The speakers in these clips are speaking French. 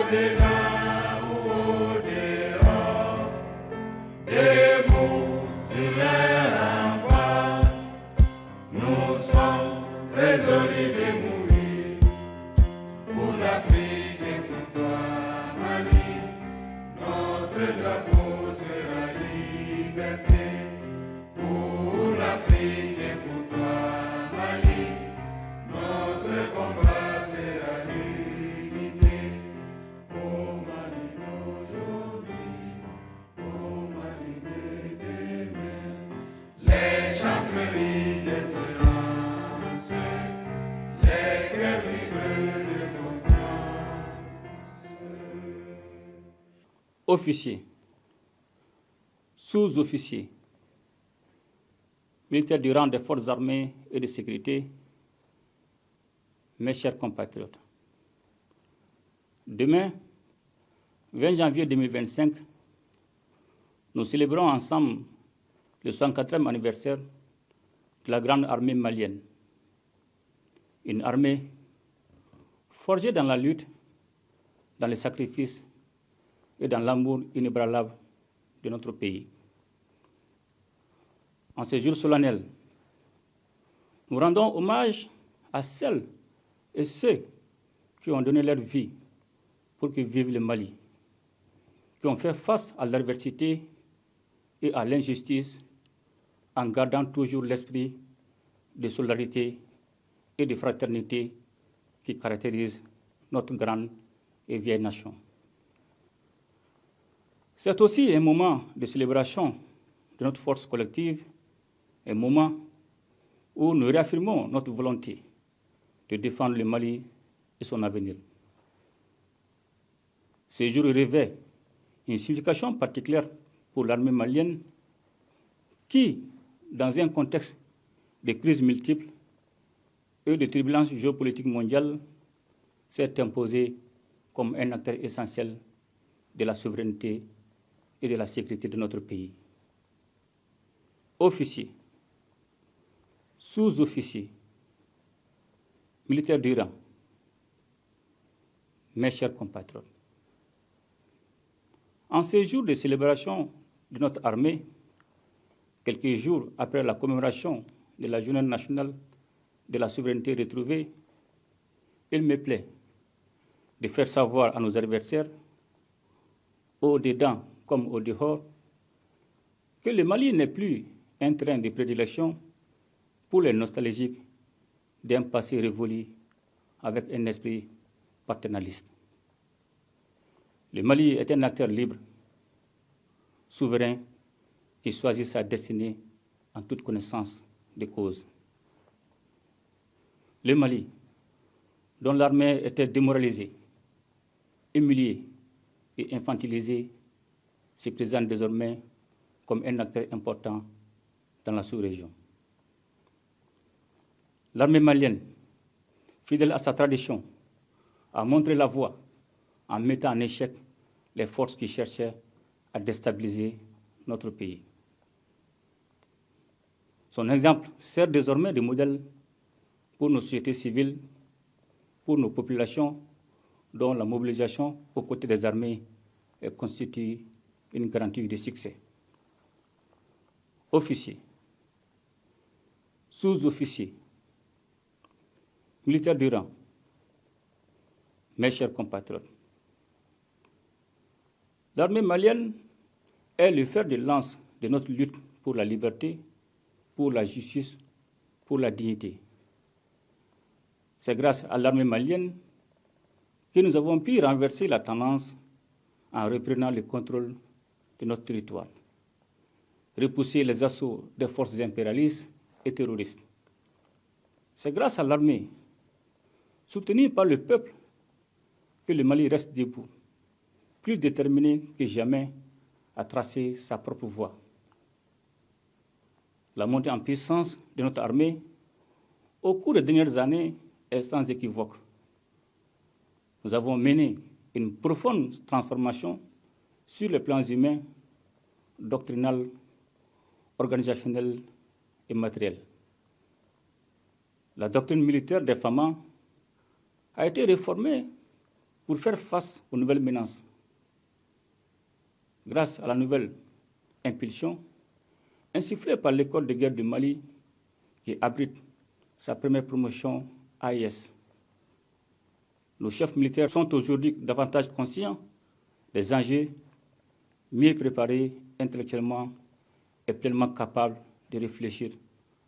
au-delà ou au-dehors, debout sur les remparts, nous sommes résolus de mourir pour l'Afrique et pour toi, Mali. Notre drapeau sera liberté pour l'Afrique et pour toi, Mali. Notre combat sera l'unité. Au Mali d'aujourd'hui, au Mali de demain, les chants fleurissent d'espérance, les cœurs vibrent de confiance. Officiers, sous-officiers, militaires du rang des forces armées et de sécurité, mes chers compatriotes. Demain, 20 janvier 2025, nous célébrons ensemble le 104e anniversaire de la grande armée malienne. Une armée forgée dans la lutte, dans les sacrifices et dans l'amour inébranlable de notre pays. En ces jours solennels, nous rendons hommage à celles et ceux qui ont donné leur vie pour que vive le Mali, qui ont fait face à l'adversité et à l'injustice en gardant toujours l'esprit de solidarité et de fraternité qui caractérise notre grande et vieille nation. C'est aussi un moment de célébration de notre force collective, un moment où nous réaffirmons notre volonté de défendre le Mali et son avenir. Ce jour revêt une signification particulière pour l'armée malienne qui, dans un contexte de crises multiples et de turbulences géopolitiques mondiales, s'est imposée comme un acteur essentiel de la souveraineté et de la sécurité de notre pays. Officiers, sous-officiers, militaires du rang, mes chers compatriotes, en ces jours de célébration de notre armée, quelques jours après la commémoration de la Journée nationale de la souveraineté retrouvée, il me plaît de faire savoir à nos adversaires, au-dedans comme au dehors, que le Mali n'est plus un terrain de prédilection pour les nostalgiques d'un passé révolu avec un esprit paternaliste. Le Mali est un acteur libre, souverain, qui choisit sa destinée en toute connaissance de cause. Le Mali, dont l'armée était démoralisée, humiliée et infantilisée, se présente désormais comme un acteur important dans la sous-région. L'armée malienne, fidèle à sa tradition, a montré la voie en mettant en échec les forces qui cherchaient à déstabiliser notre pays. Son exemple sert désormais de modèle pour nos sociétés civiles, pour nos populations, dont la mobilisation aux côtés des armées constitue une garantie de succès. Officiers, sous-officiers, militaires du rang, mes chers compatriotes, l'armée malienne est le fer de lance de notre lutte pour la liberté, pour la justice, pour la dignité. C'est grâce à l'armée malienne que nous avons pu renverser la tendance en reprenant le contrôle de notre territoire, repousser les assauts des forces impérialistes et terroristes. C'est grâce à l'armée, soutenue par le peuple, que le Mali reste debout, plus déterminé que jamais à tracer sa propre voie. La montée en puissance de notre armée au cours des dernières années est sans équivoque. Nous avons mené une profonde transformation sur les plans humains, doctrinal, organisationnel et matériel. La doctrine militaire des FAMA a été réformée pour faire face aux nouvelles menaces. Grâce à la nouvelle impulsion insufflée par l'école de guerre du Mali, qui abrite sa première promotion AIS, nos chefs militaires sont aujourd'hui davantage conscients des enjeux, mieux préparés intellectuellement et pleinement capables de réfléchir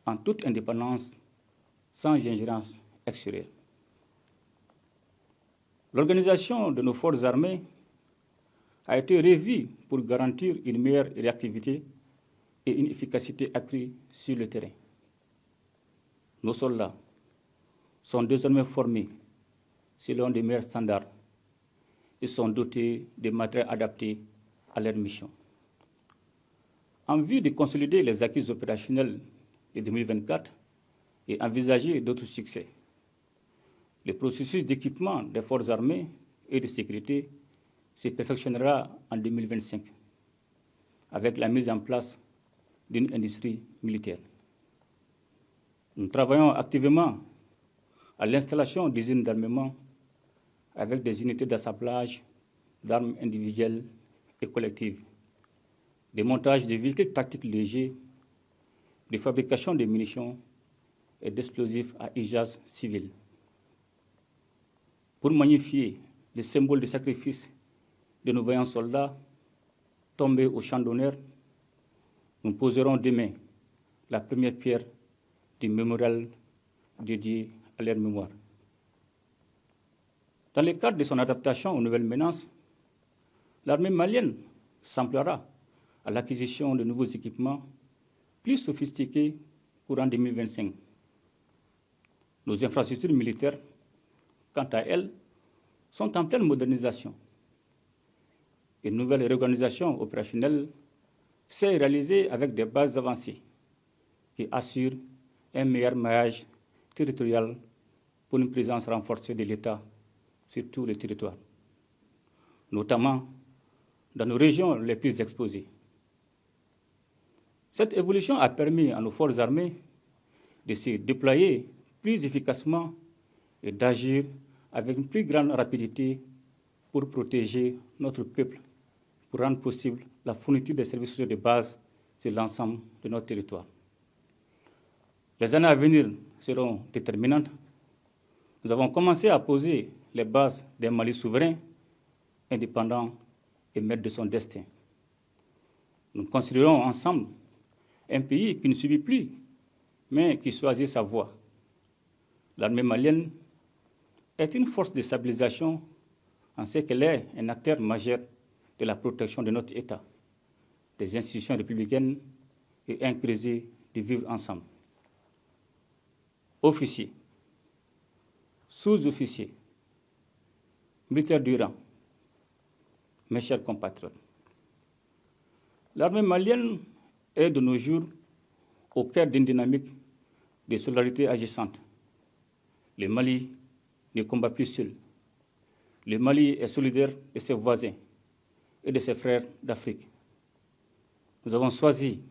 en toute indépendance, sans ingérence extérieure. L'organisation de nos forces armées a été revue pour garantir une meilleure réactivité et une efficacité accrue sur le terrain. Nos soldats sont désormais formés selon les meilleurs standards et sont dotés de matériel adapté à leur mission. En vue de consolider les acquis opérationnels de 2024 et envisager d'autres succès, le processus d'équipement des forces armées et de sécurité se perfectionnera en 2025 avec la mise en place d'une industrie militaire. Nous travaillons activement à l'installation d'usines d'armement avec des unités d'assemblage d'armes individuelles et collectives, des montages de véhicules tactiques légers, de fabrication de munitions et d'explosifs à usage civil. Pour magnifier le symbole de sacrifice de nos vaillants soldats tombés au champ d'honneur, nous poserons demain la première pierre du mémorial dédié à leur mémoire. Dans le cadre de son adaptation aux nouvelles menaces, l'armée malienne s'emploiera à l'acquisition de nouveaux équipements plus sophistiqués courant 2025. Nos infrastructures militaires, quant à elles, sont en pleine modernisation. Une nouvelle réorganisation opérationnelle s'est réalisée avec des bases avancées qui assurent un meilleur maillage territorial pour une présence renforcée de l'État sur tous les territoires, notamment dans nos régions les plus exposées. Cette évolution a permis à nos forces armées de se déployer plus efficacement et d'agir avec une plus grande rapidité pour protéger notre peuple, pour rendre possible la fourniture des services sociaux de base sur l'ensemble de notre territoire. Les années à venir seront déterminantes. Nous avons commencé à poser les bases d'un Mali souverain, indépendant et maître de son destin. Nous construirons ensemble un pays qui ne subit plus, mais qui choisit sa voie. L'armée malienne est une force de stabilisation en ce qu'elle est un acteur majeur de la protection de notre État, des institutions républicaines et un creuset de vivre ensemble. Officiers, sous-officiers, militaires du rang, mes chers compatriotes, l'armée malienne est de nos jours au cœur d'une dynamique de solidarité agissante. Le Mali ne combat plus seul. Le Mali est solidaire de ses voisins et de ses frères d'Afrique. Nous avons choisi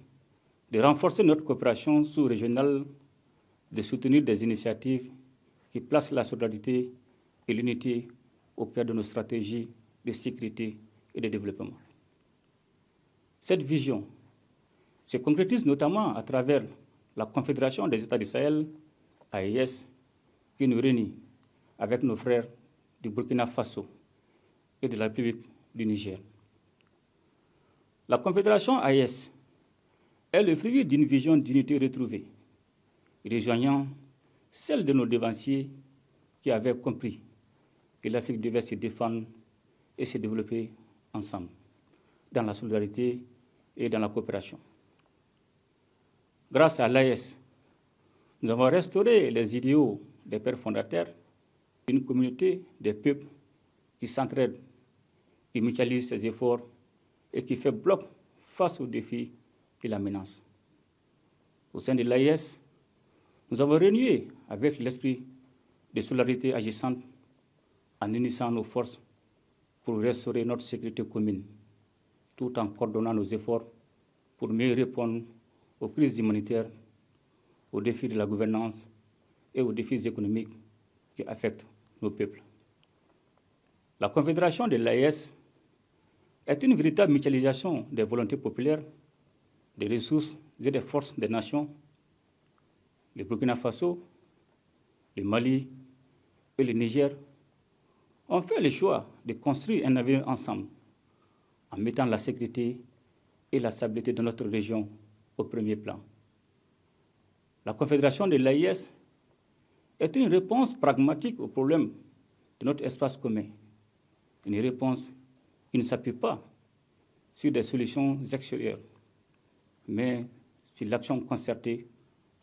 de renforcer notre coopération sous-régionale, de soutenir des initiatives qui placent la solidarité et l'unité au cœur de nos stratégies de sécurité et de développement. Cette vision se concrétise notamment à travers la Confédération des États du Sahel, AES, qui nous réunit avec nos frères du Burkina Faso et de la République du Niger. La Confédération AES est le fruit d'une vision d'unité retrouvée, rejoignant celle de nos devanciers qui avaient compris que l'Afrique devait se défendre et se développer ensemble, dans la solidarité et dans la coopération. Grâce à l'AES, nous avons restauré les idéaux des pères fondateurs d'une communauté des peuples qui s'entraident, qui mutualisent ses efforts et qui fait bloc face aux défis qui la menacent. Au sein de l'AES, nous avons renoué avec l'esprit de solidarité agissante en unissant nos forces pour restaurer notre sécurité commune, tout en coordonnant nos efforts pour mieux répondre aux crises humanitaires, aux défis de la gouvernance et aux défis économiques qui affectent nos peuples. La Confédération de l'AES est une véritable mutualisation des volontés populaires, des ressources et des forces des nations. Le Burkina Faso, le Mali et le Niger ont fait le choix de construire un avenir ensemble en mettant la sécurité et la stabilité de notre région au premier plan. La Confédération de l'AES est une réponse pragmatique aux problèmes de notre espace commun, une réponse qui ne s'appuie pas sur des solutions extérieures, mais sur l'action concertée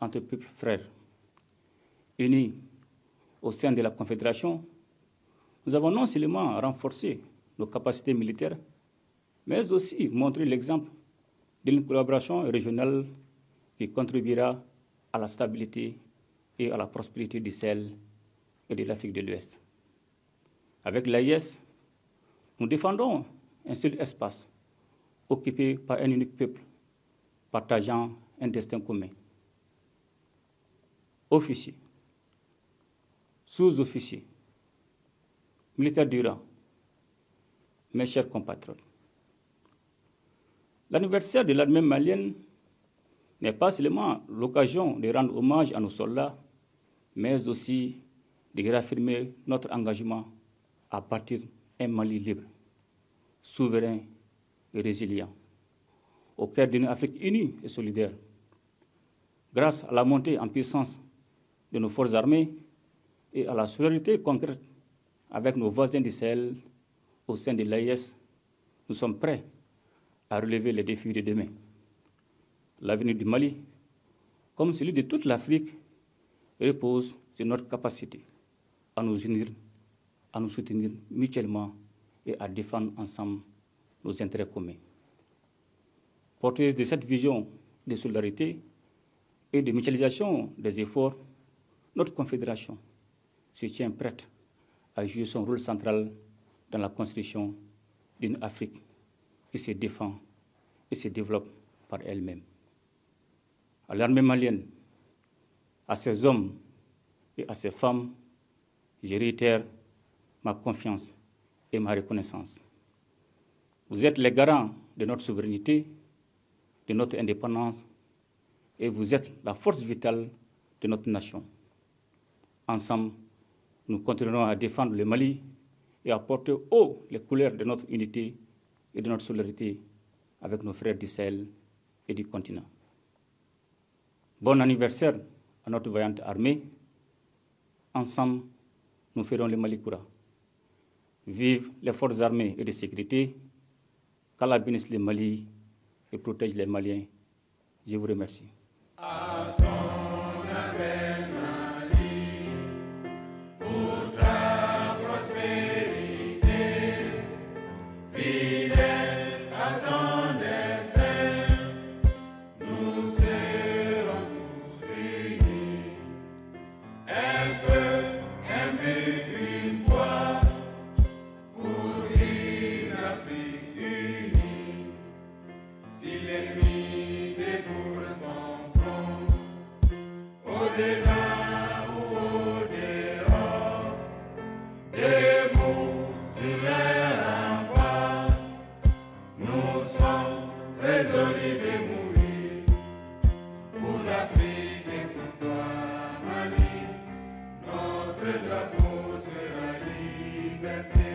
entre peuples frères. Unis au sein de la Confédération, nous avons non seulement renforcé nos capacités militaires, mais aussi montré l'exemple d'une collaboration régionale qui contribuera à la stabilité et à la prospérité du Sahel et de l'Afrique de l'Ouest. Avec l'AES, nous défendons un seul espace occupé par un unique peuple, partageant un destin commun. Officiers, sous-officiers, militaires du rang, mes chers compatriotes, l'anniversaire de l'armée malienne n'est pas seulement l'occasion de rendre hommage à nos soldats, mais aussi de réaffirmer notre engagement à bâtir un Mali libre, souverain et résilient, au cœur d'une Afrique unie et solidaire. Grâce à la montée en puissance de nos forces armées et à la solidarité concrète avec nos voisins du Sahel au sein de l'AES, nous sommes prêts à relever les défis de demain. L'avenir du Mali, comme celui de toute l'Afrique, repose sur notre capacité à nous unir, à nous soutenir mutuellement et à défendre ensemble nos intérêts communs. Porteuse de cette vision de solidarité et de mutualisation des efforts, notre Confédération se tient prête à jouer son rôle central dans la construction d'une Afrique qui se défend et se développe par elle-même. À l'armée malienne, à ses hommes et à ses femmes, je réitère ma confiance et ma reconnaissance. Vous êtes les garants de notre souveraineté, de notre indépendance, et vous êtes la force vitale de notre nation. Ensemble, nous continuerons à défendre le Mali et à porter haut les couleurs de notre unité et de notre solidarité avec nos frères du Sahel et du continent. Bon anniversaire à notre vaillante armée. Ensemble, nous ferons le Mali Koura. Vive les forces armées et de sécurité, qu'Allah bénisse le Mali et protège les Maliens. Je vous remercie. Drapeau sera liberté.